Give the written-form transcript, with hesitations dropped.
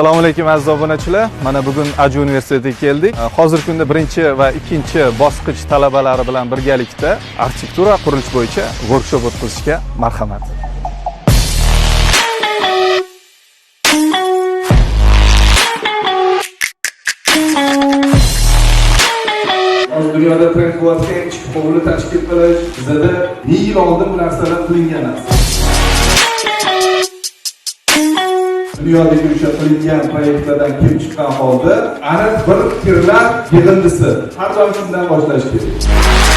Assalomu alaykum aziz obunachilar. Mana bugun Adju Universitetiga keldik. Hozirgi kunda birinchi va ikkinchi bosqich talabalari bilan birgalikda arxitektura qurilish bo'yicha workshop o'tkazishga marhamat. Dunyoda trend bo'layotgan ichki hovli tashkil qilish bizda 1 yil oldin bu narsalar qilingan narsa. Dunyodagi o'sha qilingan proyektlardan kelib chiqqan holda aniq bir fikrlar yig'indisi har doim shundan boshlash kerak.